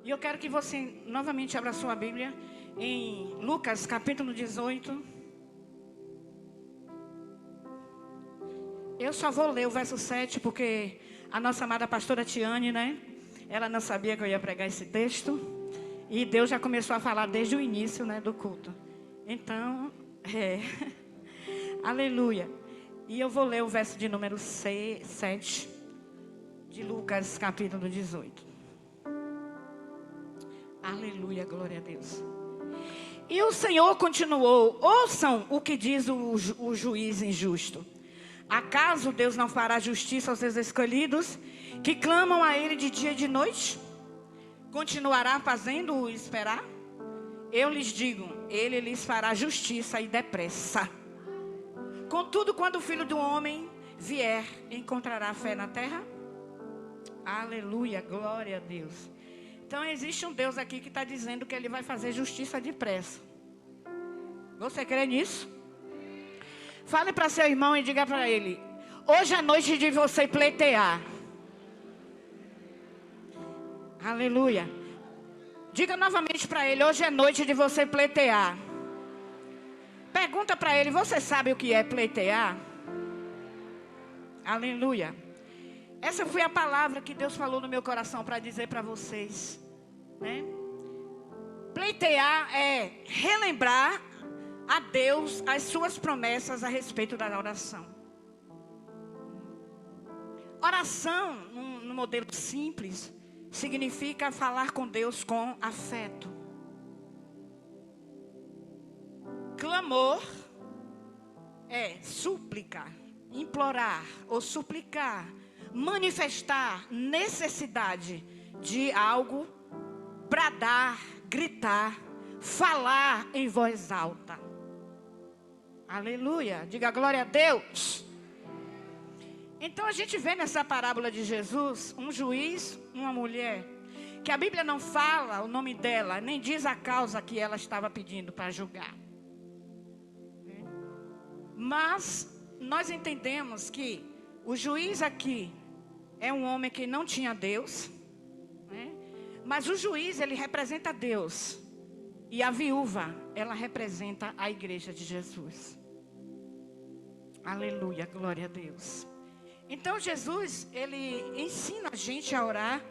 E eu quero que você novamente abra sua Bíblia em Lucas capítulo 18. Eu só vou ler o verso 7 porque a nossa amada pastora Tiane, né? Ela não sabia que eu ia pregar esse texto. E Deus já começou a falar desde o início, né, do culto. Então, aleluia. E eu vou ler o verso de número 7 de Lucas capítulo 18. Aleluia, glória a Deus. E o Senhor continuou: ouçam o que diz o juiz injusto. Acaso Deus não fará justiça aos seus escolhidos, que clamam a Ele de dia e de noite? Continuará fazendo-o esperar? Eu lhes digo, Ele lhes fará justiça e depressa. Contudo, quando o Filho do Homem vier, encontrará fé na terra? Aleluia, glória a Deus. Então existe um Deus aqui que está dizendo que Ele vai fazer justiça depressa. Você crê nisso? Fale para seu irmão e diga para ele: hoje é noite de você pleitear. Aleluia. Diga novamente para ele: hoje é noite de você pleitear. Pergunta para ele: você sabe o que é pleitear? Aleluia. Essa foi a palavra que Deus falou no meu coração para dizer para vocês, né? Pleitear é relembrar a Deus as suas promessas a respeito da oração. Oração, no modelo simples, significa falar com Deus com afeto. Clamor é súplica, implorar ou suplicar, manifestar necessidade de algo, bradar, gritar, falar em voz alta. Aleluia, diga glória a Deus. Então a gente vê nessa parábola de Jesus um juiz, uma mulher, que a Bíblia não fala o nome dela, nem diz a causa que ela estava pedindo para julgar. Mas nós entendemos que o juiz aqui é um homem que não tinha Deus, né? Mas o juiz, ele representa Deus. E a viúva, ela representa a igreja de Jesus. Aleluia, glória a Deus. Então Jesus, ele ensina a gente a orar.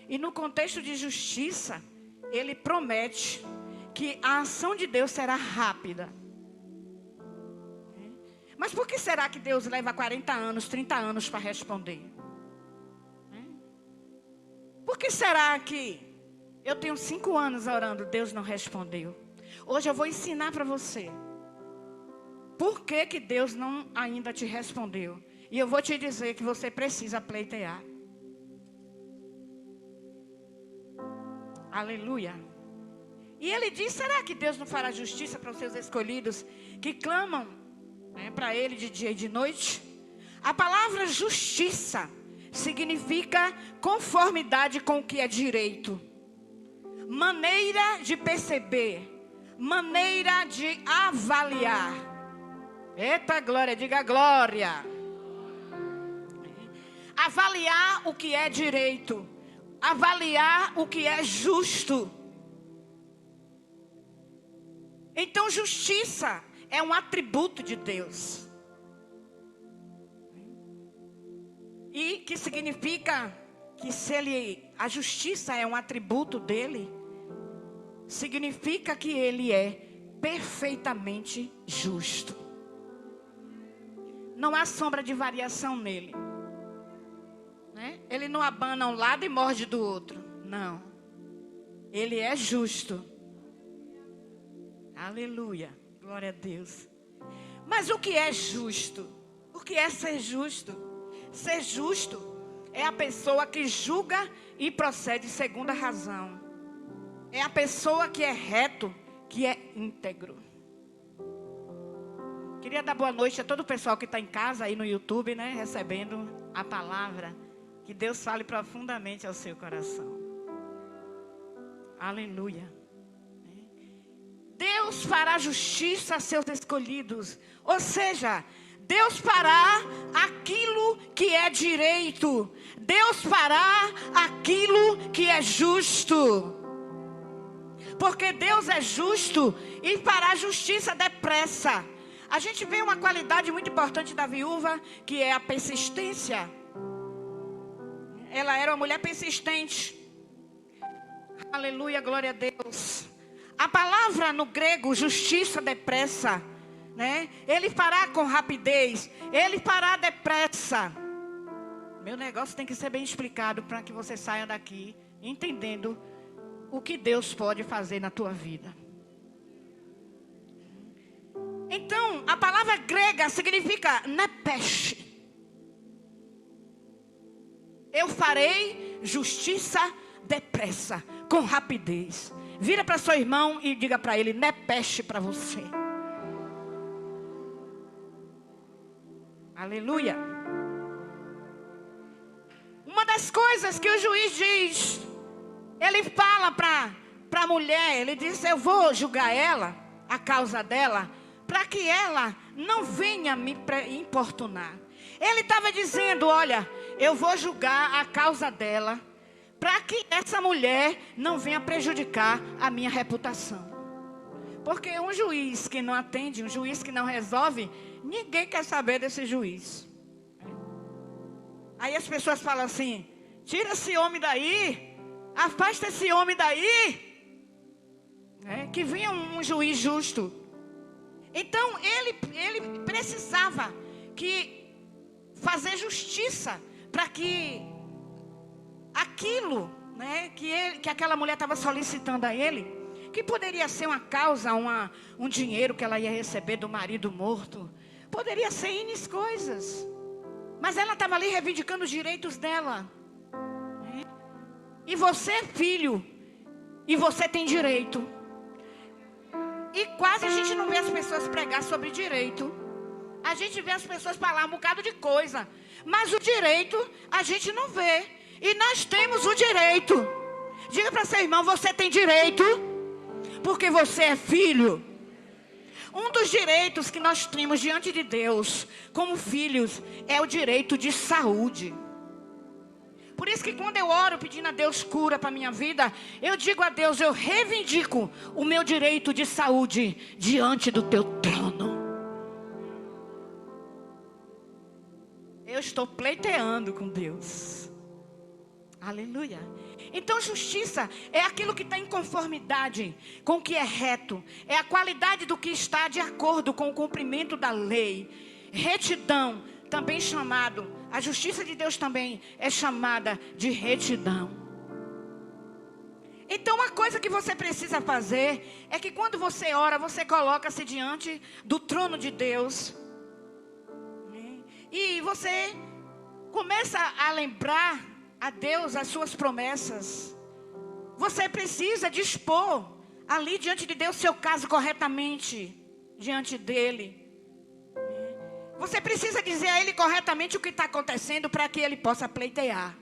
E no contexto de justiça, ele promete que a ação de Deus será rápida. Mas por que será que Deus leva 40 anos, 30 anos para responder? Por que será que eu tenho 5 anos orando, Deus não respondeu? Hoje eu vou ensinar para você por que que Deus não ainda te respondeu. E eu vou te dizer que você precisa pleitear. Aleluia. E ele diz: será que Deus não fará justiça para os seus escolhidos que clamam, né, para Ele de dia e de noite? A palavra justiça significa conformidade com o que é direito, maneira de perceber, maneira de avaliar. Eita glória, diga glória. Avaliar o que é direito, avaliar o que é justo. Então justiça é um atributo de Deus. E que significa que se a justiça é um atributo dele, significa que ele é perfeitamente justo. Não há sombra de variação nele, né? Ele não abana um lado e morde do outro. Não. Ele é justo. Aleluia. Glória a Deus. Mas o que é justo? O que é ser justo? Ser justo é a pessoa que julga e procede segundo a razão. É a pessoa que é reto, que é íntegro. Queria dar boa noite a todo o pessoal que está em casa aí no YouTube, né, recebendo a palavra. Que Deus fale profundamente ao seu coração. Aleluia. Deus fará justiça a seus escolhidos. Ou seja, Deus fará aquilo que é direito. Deus fará aquilo que é justo. porque Deus é justo e fará justiça depressa. A gente vê uma qualidade muito importante da viúva, que é a persistência. Ela era uma mulher persistente. Aleluia, glória a Deus. A palavra no grego, justiça depressa, né? Ele fará com rapidez, ele fará depressa. Meu negócio tem que ser bem explicado para que você saia daqui entendendo o que Deus pode fazer na tua vida. Então, a palavra grega significa nepesh. Eu farei justiça depressa, com rapidez. Vira para seu irmão e diga para ele, nepesh para você. Aleluia. Uma das coisas que o juiz diz, ele fala para a mulher, ele diz, eu vou julgar ela, a causa dela, para que ela não venha me importunar. Ele estava dizendo, olha, eu vou julgar a causa dela, para que essa mulher não venha prejudicar a minha reputação. Porque um juiz que não atende, um juiz que não resolve, ninguém quer saber desse juiz. Aí as pessoas falam assim, tira esse homem daí, afasta esse homem daí, que venha um juiz justo. Então ele precisava fazer justiça para que aquilo, que aquela mulher estava solicitando a ele, que poderia ser uma causa, um dinheiro que ela ia receber do marido morto, poderia ser N coisas, mas ela estava ali reivindicando os direitos dela. E você é filho, e você tem direito. E quase a gente não vê as pessoas pregar sobre direito. A gente vê as pessoas falar um bocado de coisa, mas o direito a gente não vê. E nós temos o direito. Diga para seu irmão, você tem direito, porque você é filho. Um dos direitos que nós temos diante de Deus, como filhos, é o direito de saúde. Por isso que quando eu oro pedindo a Deus cura para a minha vida, eu digo a Deus, eu reivindico o meu direito de saúde diante do teu trono. Eu estou pleiteando com Deus. Aleluia. Então justiça é aquilo que está em conformidade com o que é reto. É a qualidade do que está de acordo com o cumprimento da lei. Retidão, também chamado, a justiça de Deus também é chamada de retidão. Então uma coisa que você precisa fazer é que quando você ora, você coloca-se diante do trono de Deus. E você começa a lembrar a Deus as suas promessas. Você precisa dispor ali diante de Deus seu caso corretamente diante dele. Você precisa dizer a ele corretamente o que está acontecendo para que ele possa pleitear.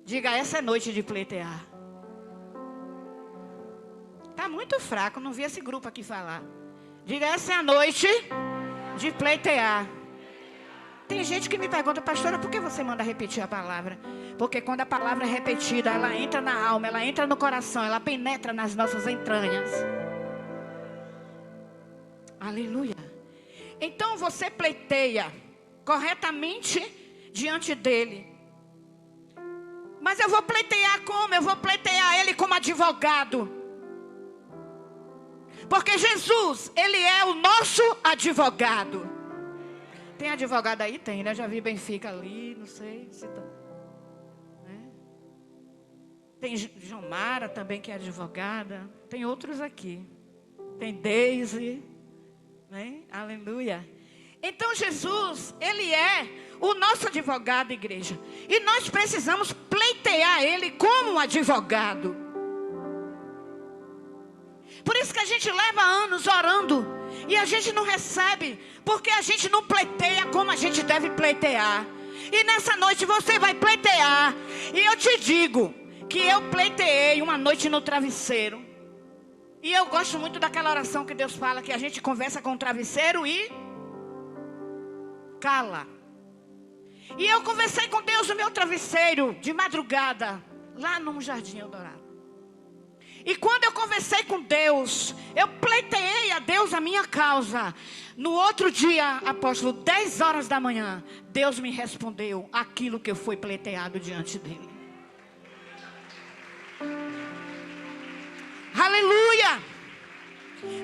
Diga, essa é noite de pleitear. Está muito fraco, não vi esse grupo aqui falar. Diga, essa é a noite de pleitear. Tem gente que me pergunta, pastora, por que você manda repetir a palavra? Porque quando a palavra é repetida, ela entra na alma, ela entra no coração, ela penetra nas nossas entranhas. Aleluia. Então você pleiteia corretamente diante dele. Mas eu vou pleitear como? Eu vou pleitear ele como advogado. Porque Jesus, ele é o nosso advogado. Tem advogado aí? Tem, né? Já vi Benfica ali, não sei se tá, né? Tem Jomara também, que é advogada. Tem outros aqui. Tem Deise, né? Aleluia. Então Jesus, ele é o nosso advogado, igreja. E nós precisamos pleitear ele como um advogado. Por isso que a gente leva anos orando e a gente não recebe, porque a gente não pleiteia como a gente deve pleitear. E nessa noite você vai pleitear. E eu te digo que eu pleiteei uma noite no travesseiro. E eu gosto muito daquela oração que Deus fala, que a gente conversa com o travesseiro e cala. E eu conversei com Deus no meu travesseiro de madrugada, lá no Jardim Eldorado. E quando eu conversei com Deus, eu pleiteei a Deus a minha causa. No outro dia, apóstolo, 10 horas da manhã, Deus me respondeu aquilo que eu fui pleiteado diante dele. Aleluia!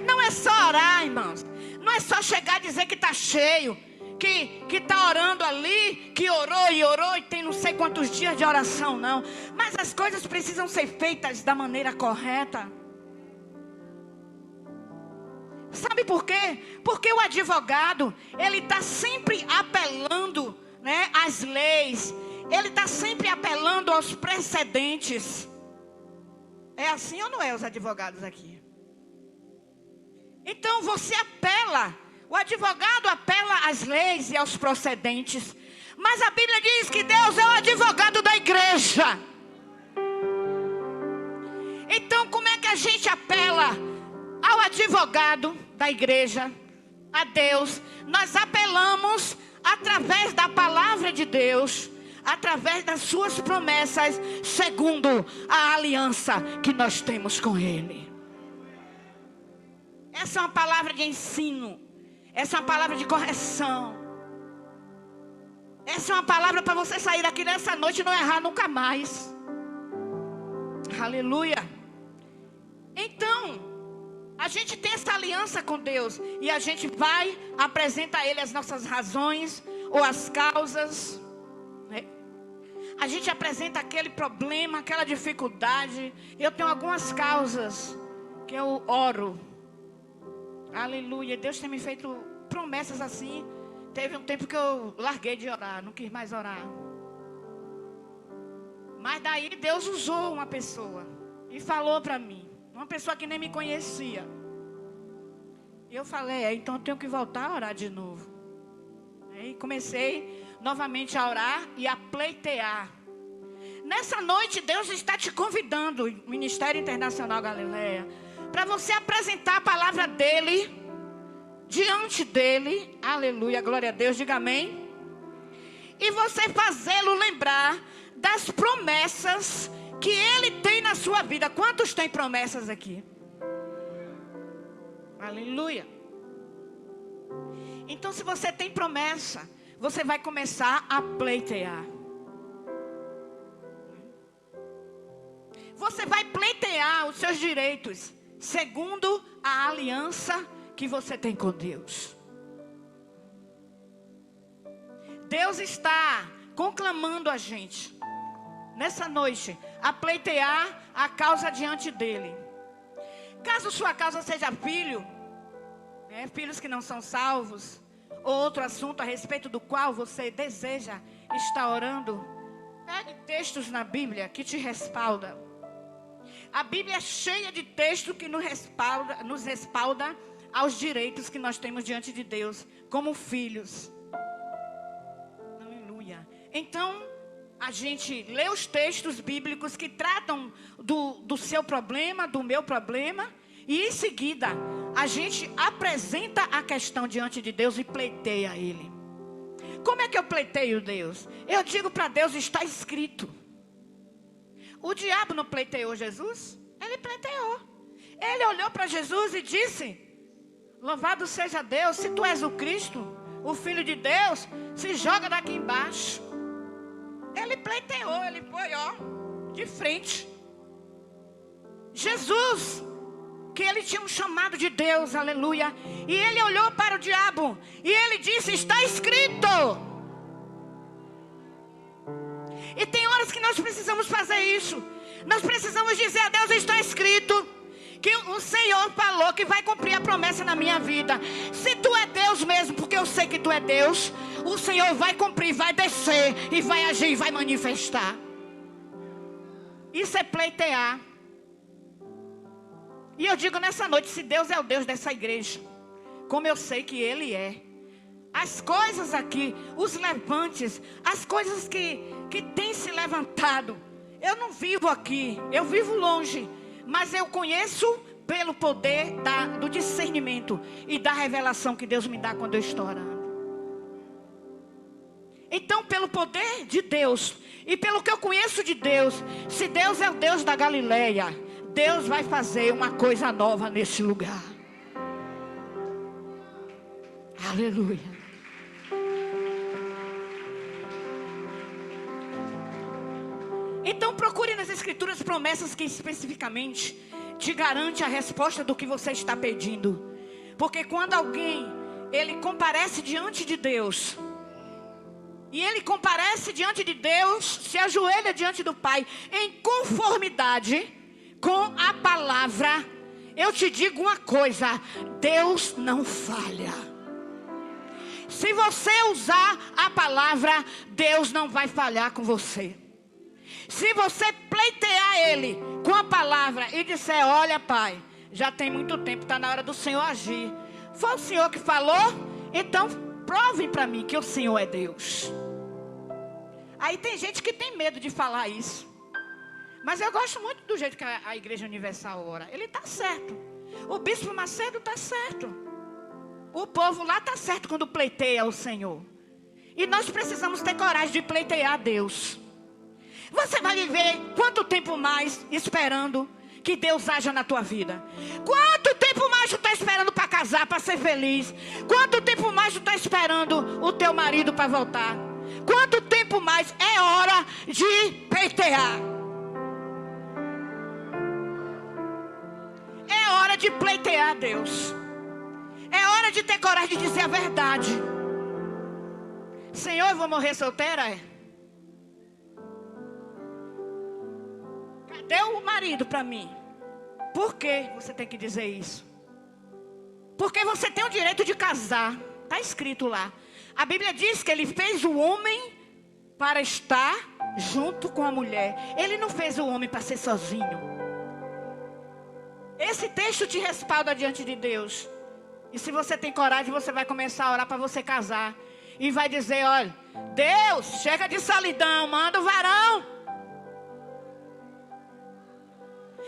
Não é só orar, irmãos. Não é só chegar e dizer que está cheio, que está orando ali, que orou e tem não sei quantos dias de oração, não. Mas as coisas precisam ser feitas da maneira correta. Sabe por quê? Porque o advogado, ele está sempre apelando, né, às leis. Ele está sempre apelando aos precedentes. É assim ou não é, os advogados aqui? Então você apela. O advogado apela às leis e aos procedentes. Mas a Bíblia diz que Deus é o advogado da igreja. Então como é que a gente apela ao advogado da igreja, a Deus? Nós apelamos através da palavra de Deus, através das suas promessas, segundo a aliança que nós temos com Ele. Essa é uma palavra de ensino. Essa é uma palavra de correção. Essa é uma palavra para você sair daqui nessa noite e não errar nunca mais. Aleluia. Então, a gente tem essa aliança com Deus. E a gente vai apresentar a Ele as nossas razões ou as causas, né? A gente apresenta aquele problema, aquela dificuldade. Eu tenho algumas causas que eu oro. Aleluia. Deus tem me feito promessas assim. Teve um tempo que eu larguei de orar, não quis mais orar. Mas daí Deus usou uma pessoa e falou para mim. Uma pessoa que nem me conhecia. E eu falei, então eu tenho que voltar a orar de novo. E comecei novamente a orar e a pleitear. Nessa noite Deus está te convidando, Ministério Internacional Galileia, para você apresentar a palavra dEle, diante dEle, aleluia, glória a Deus, diga amém. E você fazê-lo lembrar das promessas que Ele tem na sua vida. Quantos têm promessas aqui? Aleluia. Então se você tem promessa, você vai começar a pleitear. Você vai pleitear os seus direitos, segundo a aliança que você tem com Deus. Deus está conclamando a gente nessa noite a pleitear a causa diante dele. Caso sua causa seja filho, filhos que não são salvos, ou outro assunto a respeito do qual você deseja estar orando, pegue textos na Bíblia que te respaldam. A Bíblia é cheia de texto que nos respalda aos direitos que nós temos diante de Deus, como filhos. Aleluia. Então, a gente lê os textos bíblicos que tratam do seu problema, do meu problema, e em seguida, a gente apresenta a questão diante de Deus e pleiteia Ele. Como é que eu pleiteio Deus? Eu digo para Deus, está escrito. O diabo não pleiteou Jesus? Ele pleiteou. Ele olhou para Jesus e disse, louvado seja Deus, se tu és o Cristo, o Filho de Deus, se joga daqui embaixo. Ele pleiteou, ele foi, de frente. Jesus, que ele tinha um chamado de Deus, aleluia. E ele olhou para o diabo e ele disse, está escrito. E tem horas que nós precisamos fazer isso. Nós precisamos dizer a Deus, está escrito que o Senhor falou que vai cumprir a promessa na minha vida. Se tu é Deus mesmo, porque eu sei que tu é Deus, o Senhor vai cumprir, vai descer e vai agir, vai manifestar. Isso é pleitear. E eu digo nessa noite, se Deus é o Deus dessa igreja, como eu sei que Ele é, as coisas aqui, os levantes, as coisas que têm se levantado, eu não vivo aqui, eu vivo longe, mas eu conheço pelo poder do discernimento e da revelação que Deus me dá quando eu estou orando. Então, pelo poder de Deus e pelo que eu conheço de Deus, se Deus é o Deus da Galileia, Deus vai fazer uma coisa nova nesse lugar. Aleluia. Então procure nas Escrituras promessas que especificamente te garante a resposta do que você está pedindo. Porque quando alguém, ele comparece diante de Deus, e ele comparece diante de Deus, se ajoelha diante do Pai, em conformidade com a palavra, eu te digo uma coisa: Deus não falha. Se você usar a palavra, Deus não vai falhar com você. Se você pleitear Ele com a palavra e disser: olha, Pai, já tem muito tempo, está na hora do Senhor agir. Foi o Senhor que falou? Então provem para mim que o Senhor é Deus. Aí tem gente que tem medo de falar isso. Mas eu gosto muito do jeito que a Igreja Universal ora. Ele está certo. O Bispo Macedo está certo. O povo lá está certo quando pleiteia o Senhor. E nós precisamos ter coragem de pleitear a Deus. Você vai viver quanto tempo mais esperando que Deus haja na tua vida? Quanto tempo mais tu está esperando para casar, para ser feliz? Quanto tempo mais tu está esperando o teu marido para voltar? Quanto tempo mais? É hora de pleitear. É hora de pleitear a Deus. É hora de ter coragem de dizer a verdade. Senhor, eu vou morrer solteira? Cadê o marido para mim? Por que você tem que dizer isso? Porque você tem o direito de casar. Está escrito lá. A Bíblia diz que Ele fez o homem para estar junto com a mulher. Ele não fez o homem para ser sozinho. Esse texto te respalda diante de Deus. E se você tem coragem, você vai começar a orar para você casar. E vai dizer: olha, Deus, chega de solidão, manda o varão.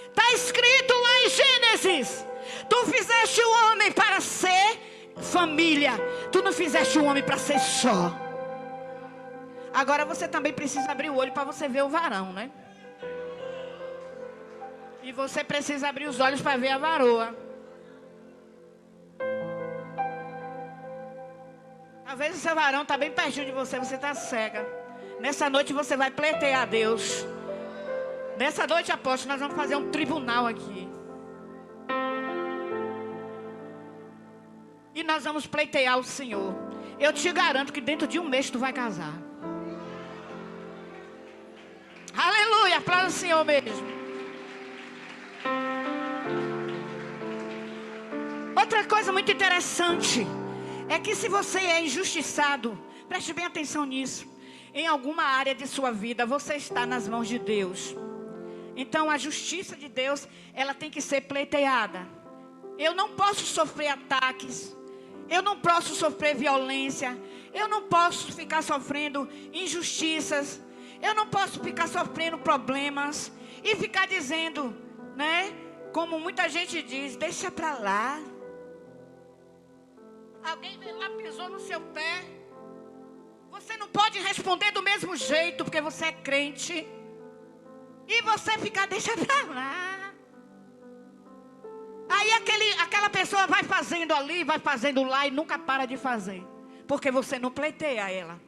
Está escrito lá em Gênesis: tu fizeste o homem para ser família. Tu não fizeste o homem para ser só. Agora você também precisa abrir o olho para você ver o varão, né? E você precisa abrir os olhos para ver a varoa. Às vezes o seu varão está bem pertinho de você, você está cega. Nessa noite você vai pleitear a Deus. Nessa noite, apóstolo, nós vamos fazer um tribunal aqui. E nós vamos pleitear o Senhor. Eu te garanto que dentro de um mês tu vai casar. Aleluia, aplauda o Senhor mesmo. Outra coisa muito interessante é que se você é injustiçado, preste bem atenção nisso, em alguma área de sua vida, você está nas mãos de Deus. Então a justiça de Deus, ela tem que ser pleiteada. Eu não posso sofrer ataques, eu não posso sofrer violência, eu não posso ficar sofrendo injustiças, eu não posso ficar sofrendo problemas e ficar dizendo, né, como muita gente diz: deixa pra lá. Alguém veio lá, pisou no seu pé, você não pode responder do mesmo jeito, porque você é crente. E você fica: deixa pra lá. Aí aquela pessoa vai fazendo ali, vai fazendo lá e nunca para de fazer. Porque você não pleiteia ela.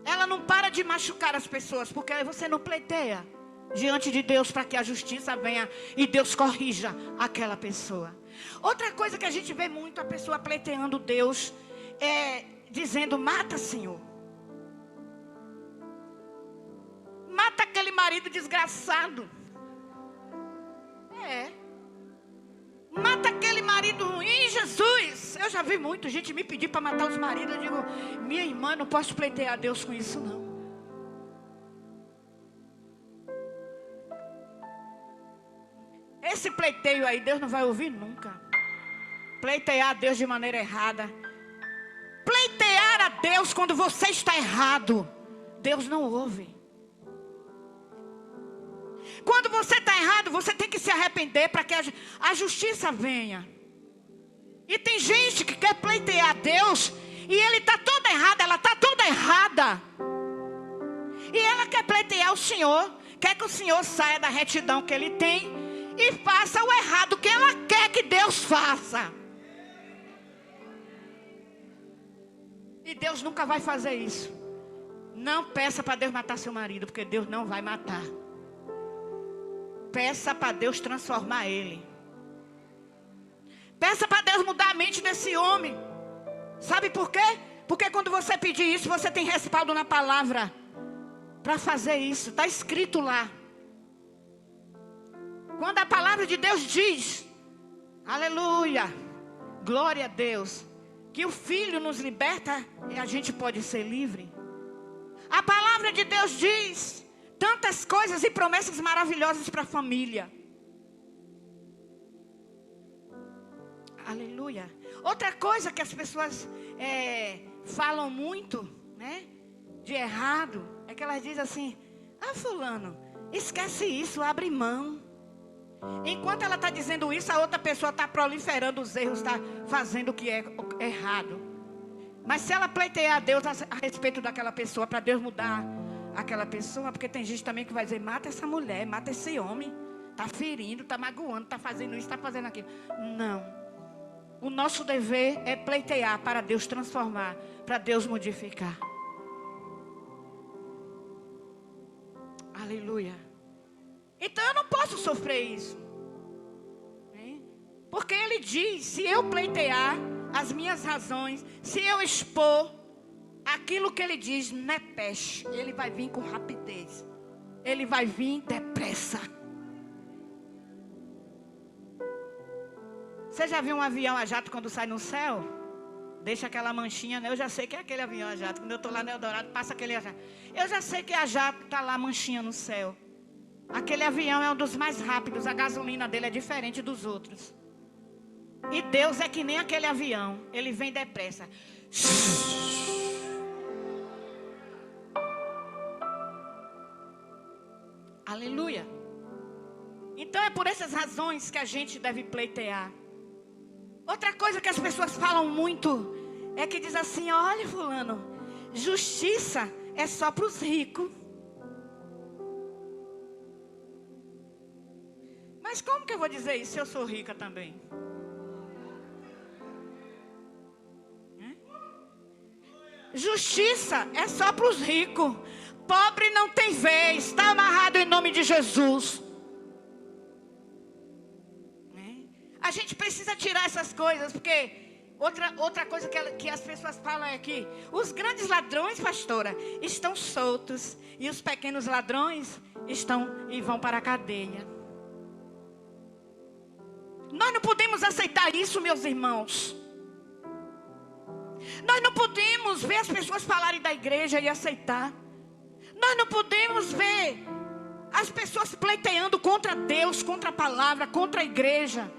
Ela não para de machucar as pessoas, porque você não pleiteia diante de Deus para que a justiça venha e Deus corrija aquela pessoa. Outra coisa que a gente vê muito, a pessoa pleiteando Deus, dizendo: mata, Senhor. Mata aquele marido desgraçado. Mata aquele marido ruim, Jesus. Eu já vi muita gente me pedir para matar os maridos. Eu digo: minha irmã, não posso pleitear a Deus com isso não. Esse pleiteio aí, Deus não vai ouvir nunca. Pleitear a Deus de maneira errada. Pleitear a Deus quando você está errado, Deus não ouve. Quando você está errado, você tem que se arrepender para que a justiça venha. E tem gente que quer pleitear a Deus e ele está toda errada, ela está toda errada. E ela quer pleitear o Senhor, quer que o senhor saia da retidão que ele tem e faça o errado que ela quer que Deus faça. E Deus nunca vai fazer isso. Não peça para Deus matar seu marido, porque Deus não vai matar. Peça para Deus transformar ele. Peça para Deus mudar a mente desse homem. Sabe por quê? Porque quando você pedir isso, você tem respaldo na palavra para fazer isso. Está escrito lá. Quando a palavra de Deus diz, aleluia, glória a Deus, que o Filho nos liberta e a gente pode ser livre. A palavra de Deus diz tantas coisas e promessas maravilhosas para a família. Aleluia. Outra coisa que as pessoas falam muito, né, de errado, é que elas dizem assim: ah, fulano, esquece isso, abre mão. Enquanto ela está dizendo isso, a outra pessoa está proliferando os erros, está fazendo o que é errado. Mas se ela pleitear a Deus a respeito daquela pessoa, para Deus mudar aquela pessoa, porque tem gente também que vai dizer: mata essa mulher, mata esse homem, está ferindo, está magoando, está fazendo isso, está fazendo aquilo. Não. O nosso dever é pleitear para Deus transformar, para Deus modificar. Aleluia. Então eu não posso sofrer isso, né? Porque ele diz: se eu pleitear as minhas razões, se eu expor aquilo que ele diz, nepesh, ele vai vir com rapidez, ele vai vir depressa. Você já viu um avião a jato quando sai no céu? Deixa aquela manchinha, né? Eu já sei que é aquele avião a jato. Quando eu estou lá no Eldorado, passa aquele a jato. Eu já sei que a jato está lá, manchinha no céu. Aquele avião é um dos mais rápidos. A gasolina dele é diferente dos outros. E Deus é que nem aquele avião. Ele vem depressa. Aleluia. Então é por essas razões que a gente deve pleitear. Outra coisa que as pessoas falam muito é que diz assim: olha, fulano, justiça é só para os ricos. Mas como que eu vou dizer isso se eu sou rica também? Justiça é só para os ricos. Pobre não tem vez. Está amarrado em nome de Jesus. A gente precisa tirar essas coisas, porque outra coisa que as pessoas falam é que os grandes ladrões, pastora, estão soltos e os pequenos ladrões estão e vão para a cadeia. Nós não podemos aceitar isso, meus irmãos. Nós não podemos ver as pessoas falarem da igreja e aceitar. Nós não podemos ver as pessoas pleiteando contra Deus, contra a palavra, contra a igreja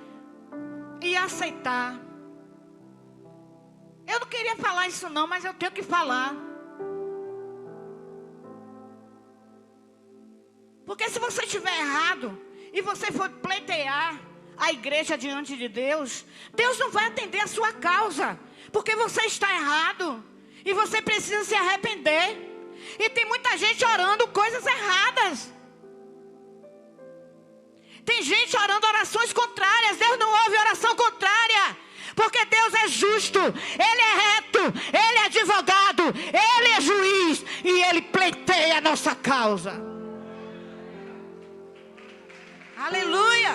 e aceitar. Eu não queria falar isso não, mas eu tenho que falar. Porque se você estiver errado e você for pleitear a igreja diante de Deus, Deus não vai atender a sua causa, porque você está errado e você precisa se arrepender. E tem muita gente orando coisas erradas. Tem gente orando orações contrárias. Deus não ouve oração contrária, porque Deus é justo, Ele é reto, Ele é advogado, Ele é juiz e Ele pleiteia a nossa causa. Aleluia.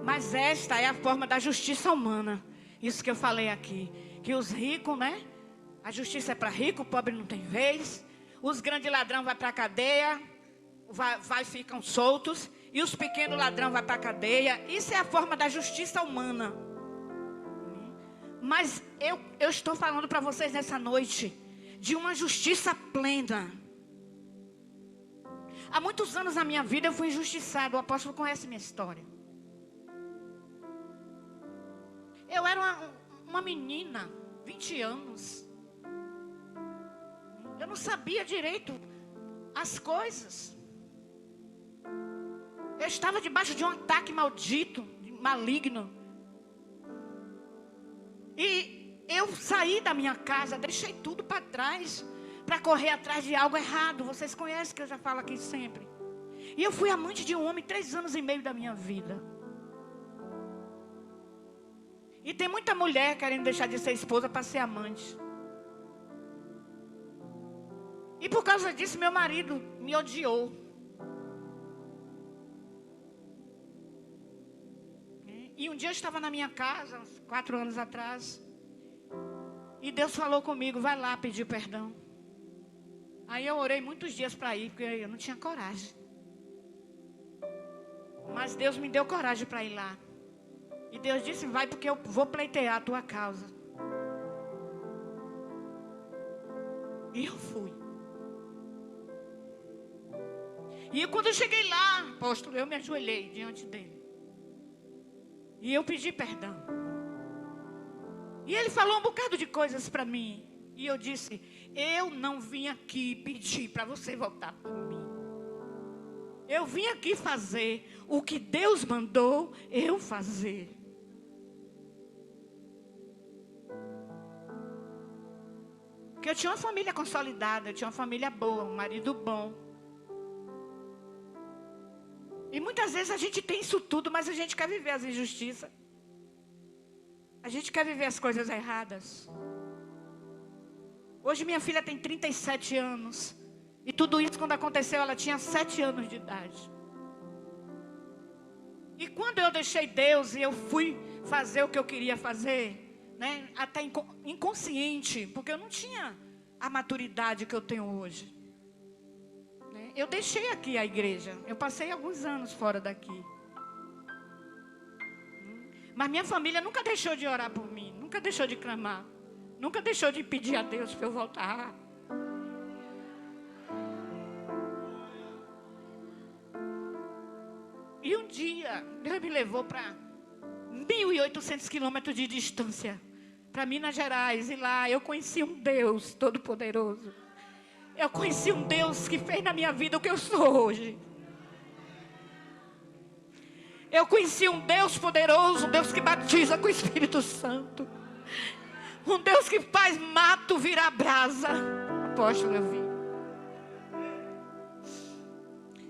Mas esta é a forma da justiça humana. Isso que eu falei aqui, que os ricos, né? A justiça é para rico, o pobre não tem vez. Os grandes ladrões vão para a cadeia, ficam soltos. E os pequenos ladrões vão para a cadeia. Isso é a forma da justiça humana. Mas eu estou falando para vocês nessa noite de uma justiça plena. Há muitos anos na minha vida eu fui injustiçado. O apóstolo conhece minha história. Eu era uma menina, 20 anos. Eu não sabia direito as coisas. Eu estava debaixo de um ataque maldito, maligno. E eu saí da minha casa, deixei tudo para trás, para correr atrás de algo errado. Vocês conhecem que eu já falo aqui sempre. E eu fui amante de um homem 3 anos e meio da minha vida. E tem muita mulher querendo deixar de ser esposa para ser amante. E por causa disso, meu marido me odiou. E um dia eu estava na minha casa, uns 4 anos atrás. E Deus falou comigo, vai lá pedir perdão. Aí eu orei muitos dias para ir, porque eu não tinha coragem. Mas Deus me deu coragem para ir lá. E Deus disse, vai porque eu vou pleitear a tua causa. E eu fui. E quando eu cheguei lá, apóstolo, eu me ajoelhei diante dele. E eu pedi perdão. E ele falou um bocado de coisas para mim. E eu disse, eu não vim aqui pedir para você voltar por mim. Eu vim aqui fazer o que Deus mandou eu fazer. Porque eu tinha uma família consolidada, eu tinha uma família boa, um marido bom. E muitas vezes a gente tem isso tudo, mas a gente quer viver as injustiças. A gente quer viver as coisas erradas. Hoje minha filha tem 37 anos. E tudo isso quando aconteceu ela tinha 7 anos de idade. E quando eu deixei Deus e eu fui fazer o que eu queria fazer, né, até inconsciente, porque eu não tinha a maturidade que eu tenho hoje. Eu deixei aqui a igreja. Eu passei alguns anos fora daqui. Mas minha família nunca deixou de orar por mim. Nunca deixou de clamar. Nunca deixou de pedir a Deus para eu voltar. E um dia, Deus me levou para 1.800 quilômetros de distância. Para Minas Gerais. E lá eu conheci um Deus todo-poderoso. Eu conheci um Deus que fez na minha vida o que eu sou hoje. Eu conheci um Deus poderoso, um Deus que batiza com o Espírito Santo. Um Deus que faz mato virar brasa. Apóstolo, eu vi.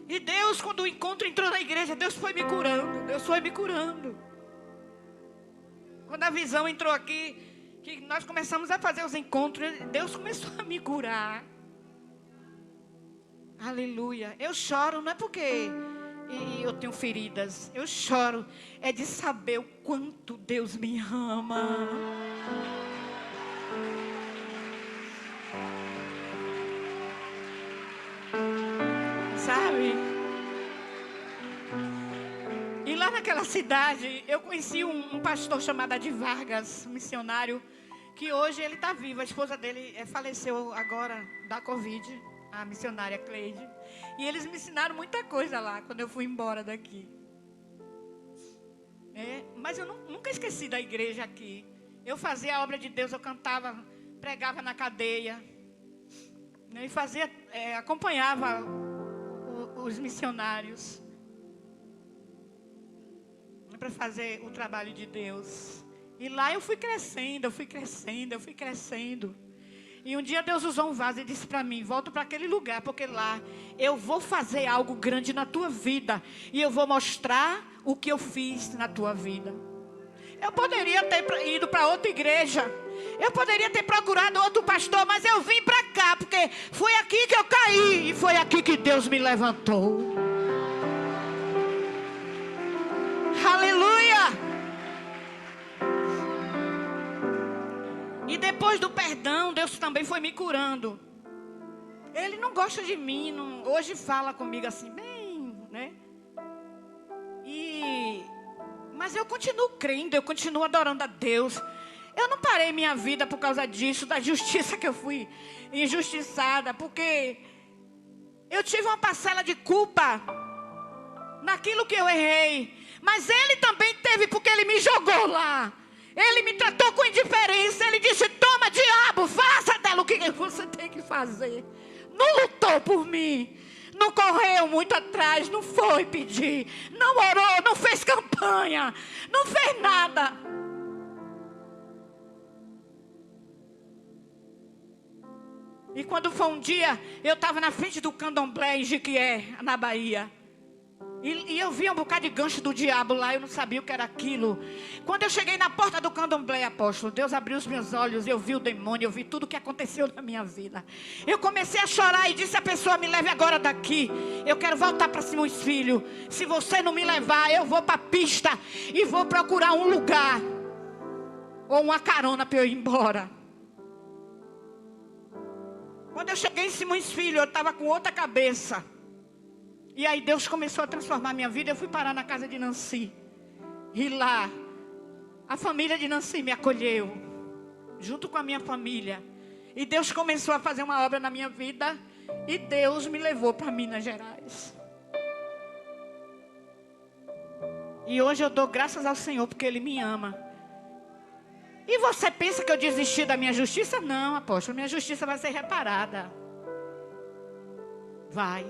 E Deus, quando o encontro entrou na igreja, Deus foi me curando. Deus foi me curando. Quando a visão entrou aqui, que nós começamos a fazer os encontros, Deus começou a me curar. Aleluia. Eu choro, não é porque eu tenho feridas. Eu choro, é de saber o quanto Deus me ama. Sabe? E lá naquela cidade, eu conheci um pastor chamado Adi Vargas, um missionário, que hoje ele está vivo. A esposa dele faleceu agora da Covid. A missionária Cleide. E eles me ensinaram muita coisa lá, quando eu fui embora daqui. Mas eu nunca esqueci da igreja aqui. Eu fazia a obra de Deus, eu cantava, pregava na cadeia. Né, e acompanhava os missionários. Para fazer o trabalho de Deus. E lá eu fui crescendo, eu fui crescendo, eu fui crescendo. E um dia Deus usou um vaso e disse para mim, volta para aquele lugar, porque lá eu vou fazer algo grande na tua vida. E eu vou mostrar o que eu fiz na tua vida. Eu poderia ter ido para outra igreja. Eu poderia ter procurado outro pastor, mas eu vim para cá, porque foi aqui que eu caí. E foi aqui que Deus me levantou. Aleluia! E depois do perdão, Deus também foi me curando. Ele não gosta de mim, hoje fala comigo assim, bem, né? Mas eu continuo crendo, eu continuo adorando a Deus. Eu não parei minha vida por causa disso, da justiça que eu fui injustiçada, porque eu tive uma parcela de culpa naquilo que eu errei. Mas Ele também teve, porque Ele me jogou lá. Ele me tratou com indiferença. Ele disse, toma diabo, faça dela o que você tem que fazer. Não lutou por mim. Não correu muito atrás. Não foi pedir. Não orou, não fez campanha. Não fez nada. E quando foi um dia, eu estava na frente do candomblé em Jequié, na Bahia. E eu vi um bocado de gancho do diabo lá, eu não sabia o que era aquilo. Quando eu cheguei na porta do candomblé, apóstolo, Deus abriu os meus olhos, eu vi o demônio, eu vi tudo o que aconteceu na minha vida. Eu comecei a chorar e disse à pessoa, me leve agora daqui. Eu quero voltar para Simões Filho. Se você não me levar, eu vou para a pista e vou procurar um lugar. Ou uma carona para eu ir embora. Quando eu cheguei em Simões Filho, eu estava com outra cabeça. E aí Deus começou a transformar minha vida. Eu fui parar na casa de Nancy. E lá, a família de Nancy me acolheu. Junto com a minha família. E Deus começou a fazer uma obra na minha vida. E Deus me levou para Minas Gerais. E hoje eu dou graças ao Senhor porque Ele me ama. E você pensa que eu desisti da minha justiça? Não, apóstolo, minha justiça vai ser reparada. Vai.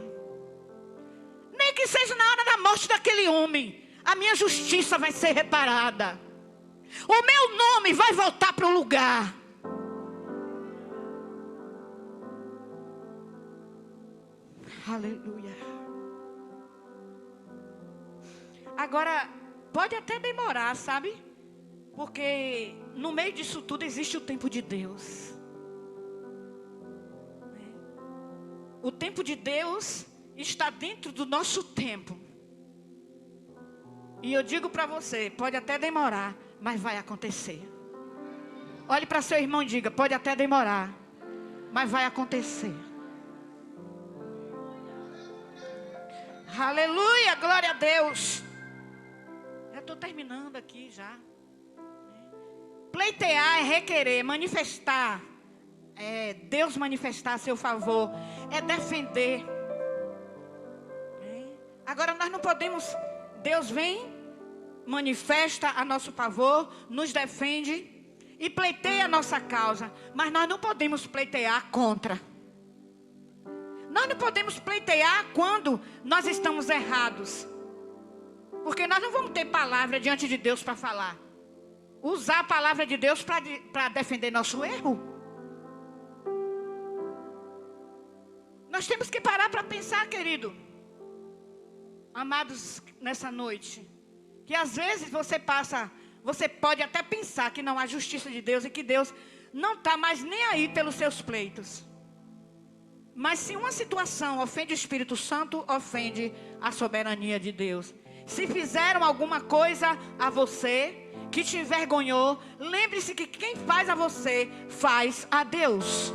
Nem que seja na hora da morte daquele homem, a minha justiça vai ser reparada. O meu nome vai voltar para o lugar. Aleluia. Agora, pode até demorar, sabe? Porque no meio disso tudo existe o tempo de Deus. O tempo de Deus está dentro do nosso tempo. E eu digo para você, pode até demorar, mas vai acontecer. Olhe para seu irmão e diga, pode até demorar, mas vai acontecer. Aleluia, glória a Deus. Eu estou terminando aqui já. Pleitear é requerer, manifestar. É Deus manifestar a seu favor. É defender. Agora nós não podemos. Deus vem, manifesta a nosso favor, nos defende e pleiteia a nossa causa. Mas nós não podemos pleitear contra. Nós não podemos pleitear quando nós estamos errados. Porque nós não vamos ter palavra diante de Deus para falar. Usar a palavra de Deus para defender nosso erro. Nós temos que parar para pensar, querido. Amados, nessa noite. Que às vezes você pode até pensar que não há justiça de Deus e que Deus não está mais nem aí pelos seus pleitos. Mas se uma situação ofende o Espírito Santo, ofende a soberania de Deus. Se fizeram alguma coisa a você que te envergonhou, lembre-se que quem faz a você, faz a Deus.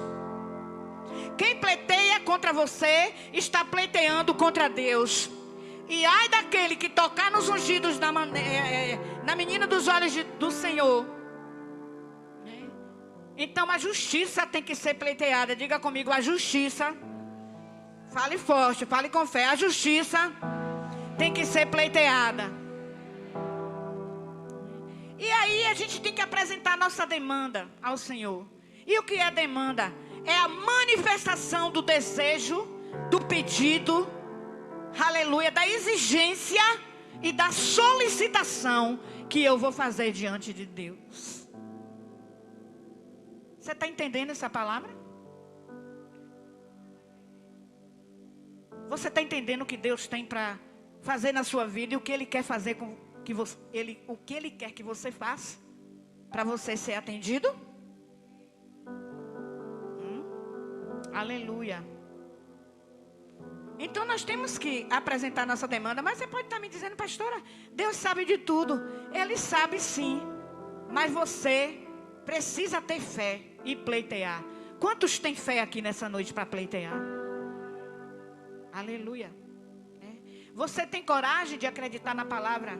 Quem pleiteia contra você, está pleiteando contra Deus. E ai daquele que tocar nos ungidos na menina dos olhos do Senhor. Então a justiça tem que ser pleiteada. Diga comigo, a justiça. Fale forte, fale com fé. A justiça tem que ser pleiteada. E aí a gente tem que apresentar a nossa demanda ao Senhor. E o que é demanda? É a manifestação do desejo, do pedido, aleluia, da exigência e da solicitação que eu vou fazer diante de Deus. Você está entendendo essa palavra? Você está entendendo o que Deus tem para fazer na sua vida e o que Ele quer fazer com que você, o que Ele quer que você faça para você ser atendido? Aleluia. Então nós temos que apresentar nossa demanda. Mas você pode estar me dizendo, pastora, Deus sabe de tudo. Ele sabe sim. Mas você precisa ter fé e pleitear. Quantos têm fé aqui nessa noite para pleitear? Aleluia. Você tem coragem de acreditar na palavra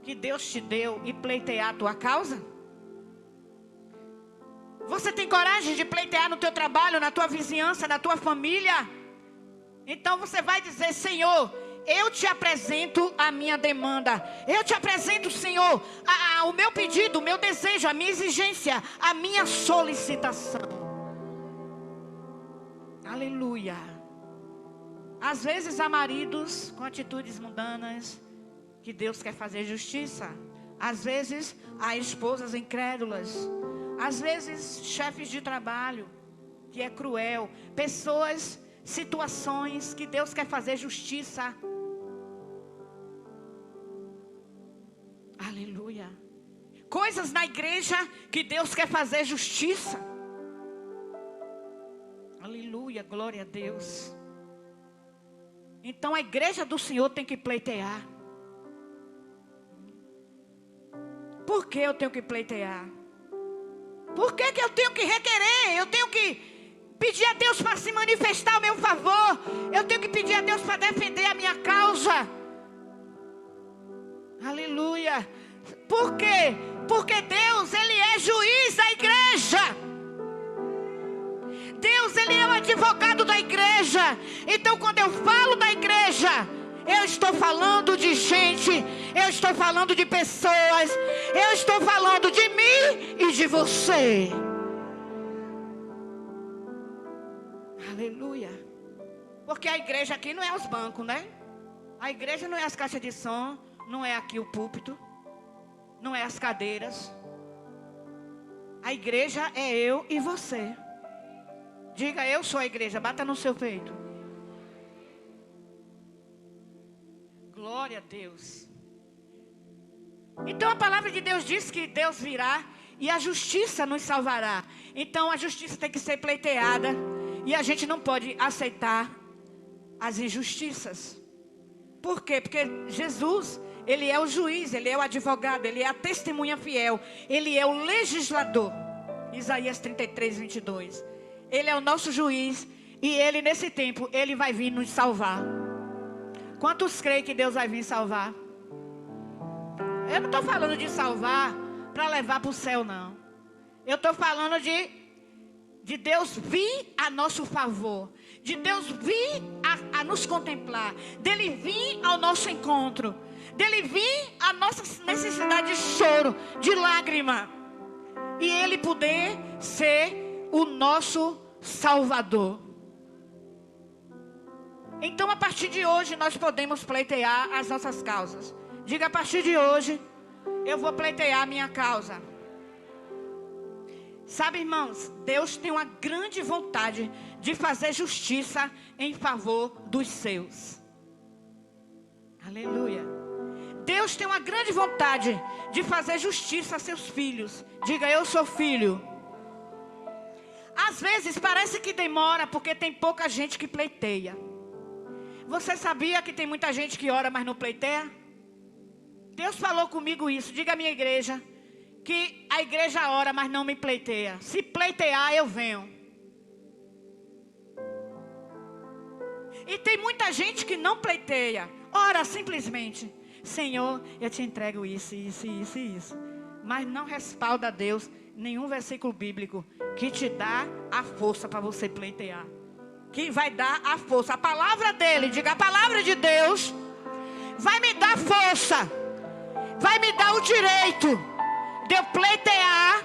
que Deus te deu e pleitear a tua causa? Você tem coragem de pleitear no teu trabalho, na tua vizinhança, na tua família? Então você vai dizer, Senhor, eu te apresento a minha demanda. Eu te apresento, Senhor, o meu pedido, o meu desejo, a minha exigência, a minha solicitação. Aleluia. Às vezes há maridos com atitudes mundanas que Deus quer fazer justiça. Às vezes há esposas incrédulas. Às vezes chefes de trabalho que é cruel, pessoas, situações que Deus quer fazer justiça. Aleluia. Coisas na igreja que Deus quer fazer justiça. Aleluia, glória a Deus. Então a igreja do Senhor tem que pleitear. Por que eu tenho que pleitear? Por que eu tenho que requerer? Eu tenho que pedir a Deus para se manifestar ao meu favor. Eu tenho que pedir a Deus para defender a minha causa. Aleluia. Por quê? Porque Deus, Ele é juiz da igreja. Deus, Ele é o advogado da igreja. Então quando eu falo da igreja, eu estou falando de gente, eu estou falando de pessoas, eu estou falando de mim e de você. Aleluia. Porque a igreja aqui não é os bancos, né? A igreja não é as caixas de som, não é aqui o púlpito, não é as cadeiras. A igreja é eu e você. Diga, eu sou a igreja, bata no seu peito. Glória a Deus. Então a palavra de Deus diz que Deus virá e a justiça nos salvará. Então a justiça tem que ser pleiteada. E a gente não pode aceitar as injustiças. Por quê? Porque Jesus, Ele é o juiz, Ele é o advogado, Ele é a testemunha fiel, Ele é o legislador. Isaías 33, 22. Ele é o nosso juiz e Ele nesse tempo, Ele vai vir nos salvar. Quantos creem que Deus vai vir salvar? Eu não estou falando de salvar para levar para o céu, não. Eu estou falando de Deus vir a nosso favor. De Deus vir a nos contemplar. Dele vir ao nosso encontro. Dele vir a nossa necessidade de choro, de lágrima. E Ele poder ser o nosso Salvador. Então a partir de hoje nós podemos pleitear as nossas causas. Diga, a partir de hoje eu vou pleitear a minha causa. Sabe, irmãos, Deus tem uma grande vontade de fazer justiça em favor dos seus. Aleluia. Deus tem uma grande vontade de fazer justiça a seus filhos. Diga, eu sou filho. Às vezes parece que demora porque tem pouca gente que pleiteia. Você sabia que tem muita gente que ora, mas não pleiteia? Deus falou comigo isso. Diga à minha igreja que a igreja ora, mas não me pleiteia. Se pleitear, eu venho. E tem muita gente que não pleiteia. Ora simplesmente: Senhor, eu te entrego isso, isso, isso e isso. Mas não respalda a Deus nenhum versículo bíblico que te dá a força para você pleitear. Que vai dar a força. A palavra dele, diga, a palavra de Deus vai me dar força. Vai me dar o direito de eu pleitear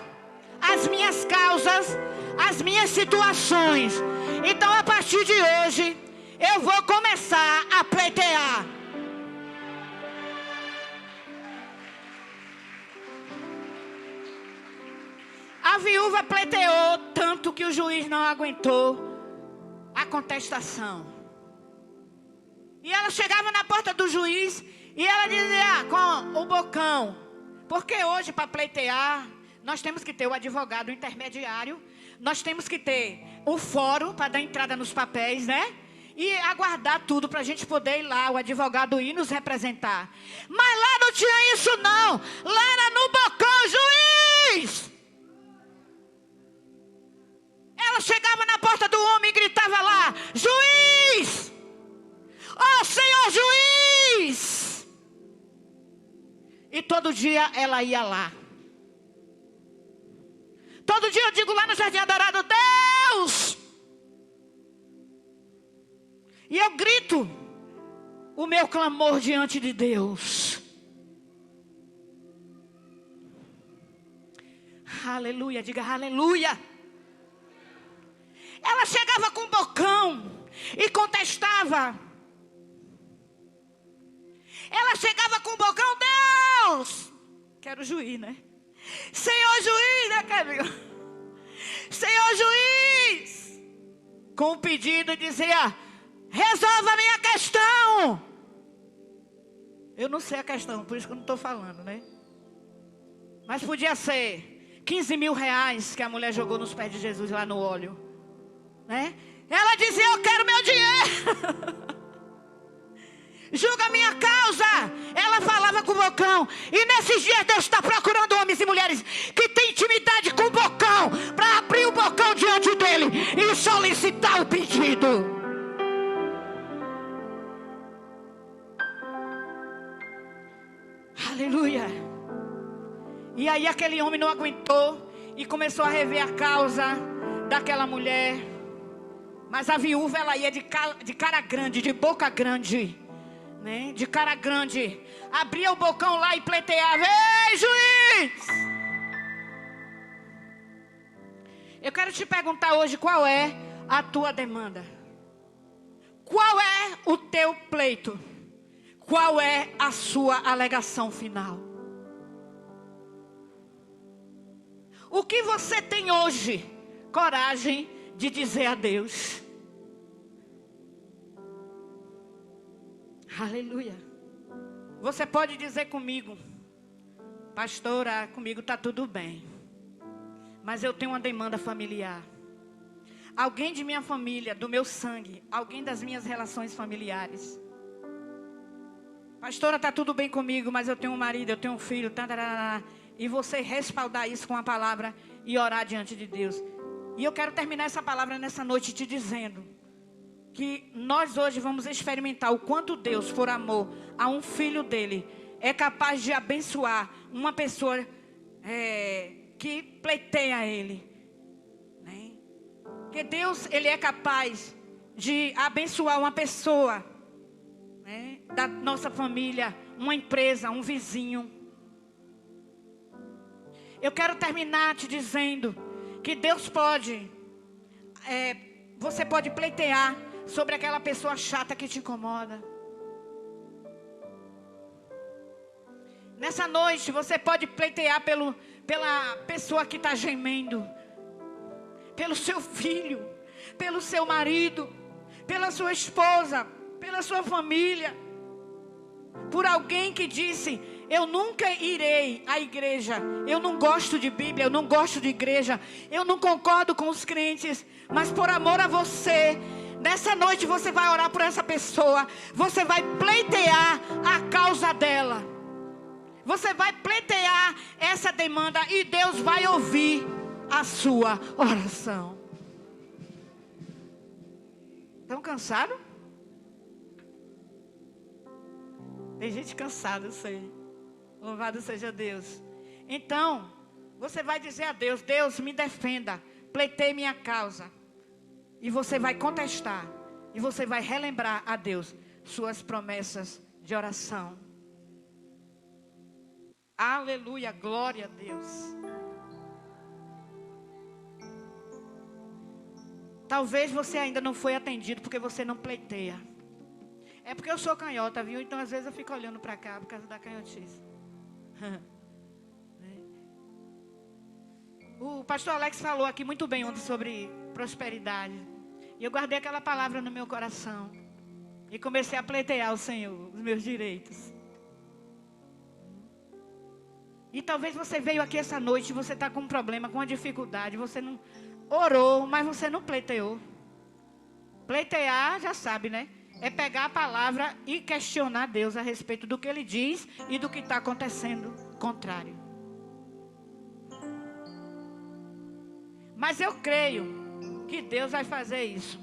as minhas causas, as minhas situações. Então a partir de hoje eu vou começar a pleitear. A viúva pleiteou tanto que o juiz não aguentou a contestação. E ela chegava na porta do juiz e ela dizia com o bocão. Porque hoje para pleitear nós temos que ter o advogado intermediário. Nós temos que ter o fórum para dar entrada nos papéis, né? E aguardar tudo para a gente poder ir lá, o advogado ir nos representar. Mas lá não tinha isso não. Lá era no bocão, juiz. Ela chegava na porta do homem e gritava lá: juiz! Ó Senhor juiz! E todo dia ela ia lá. Todo dia eu digo lá no Jardim Adorado: Deus! E eu grito o meu clamor diante de Deus. Aleluia, diga aleluia. Ela chegava com um bocão e contestava. Ela chegava com um bocão: Deus! Quero juiz, né? Senhor juiz, né, Camila? Senhor juiz! com o pedido e dizia: resolva a minha questão. Eu não sei a questão, por isso que eu não estou falando, né? Mas podia ser 15 mil reais que a mulher jogou nos pés de Jesus lá no óleo, né? Ela dizia: eu quero meu dinheiro. Julga a minha causa. Ela falava com o bocão. E nesses dias Deus está procurando homens e mulheres que têm intimidade com o bocão, para abrir o bocão diante dele e solicitar o pedido. Aleluia. E aí aquele homem não aguentou e começou a rever a causa daquela mulher. Mas a viúva, ela ia de cara grande, de boca grande, né? De cara grande. Abria o bocão lá e pleiteava: ei, juiz! Eu quero te perguntar hoje, qual é a tua demanda? Qual é o teu pleito? Qual é a sua alegação final? O que você tem hoje coragem de dizer a Deus? Aleluia. Você pode dizer comigo: pastora, comigo está tudo bem, mas eu tenho uma demanda familiar. Alguém de minha família, do meu sangue, alguém das minhas relações familiares. Pastora, está tudo bem comigo, mas eu tenho um marido, eu tenho um filho. E você respaldar isso com a palavra e orar diante de Deus. E eu quero terminar essa palavra nessa noite te dizendo que nós hoje vamos experimentar o quanto Deus, por amor a um filho dele, é capaz de abençoar uma pessoa que pleiteia ele, né? Que Deus, ele é capaz de abençoar uma pessoa, né, da nossa família, uma empresa, um vizinho. Eu quero terminar te dizendo que Deus pode, você pode pleitear sobre aquela pessoa chata que te incomoda. Nessa noite você pode pleitear pela pessoa que está gemendo, pelo seu filho, pelo seu marido, pela sua esposa, pela sua família, por alguém que disse: eu nunca irei à igreja, eu não gosto de Bíblia, eu não gosto de igreja, eu não concordo com os crentes, mas por amor a você, nessa noite você vai orar por essa pessoa, você vai pleitear a causa dela, você vai pleitear essa demanda e Deus vai ouvir a sua oração. Estão cansados? Tem gente cansada, eu sei. Louvado seja Deus. Então, você vai dizer a Deus: Deus, me defenda, pleiteie minha causa. E você vai contestar. E você vai relembrar a Deus suas promessas de oração. Aleluia, glória a Deus. Talvez você ainda não foi atendido porque você não pleiteia. É porque eu sou canhota, viu? Então às vezes eu fico olhando para cá por causa da canhotice. O pastor Alex falou aqui muito bem ontem sobre prosperidade. E eu guardei aquela palavra no meu coração. E comecei a pleitear ao Senhor os meus direitos. E talvez você veio aqui essa noite e você está com um problema, com uma dificuldade. Você não orou, mas você não pleiteou. Pleitear, já sabe, né? É pegar a palavra e questionar Deus a respeito do que Ele diz e do que está acontecendo contrário. Mas eu creio que Deus vai fazer isso.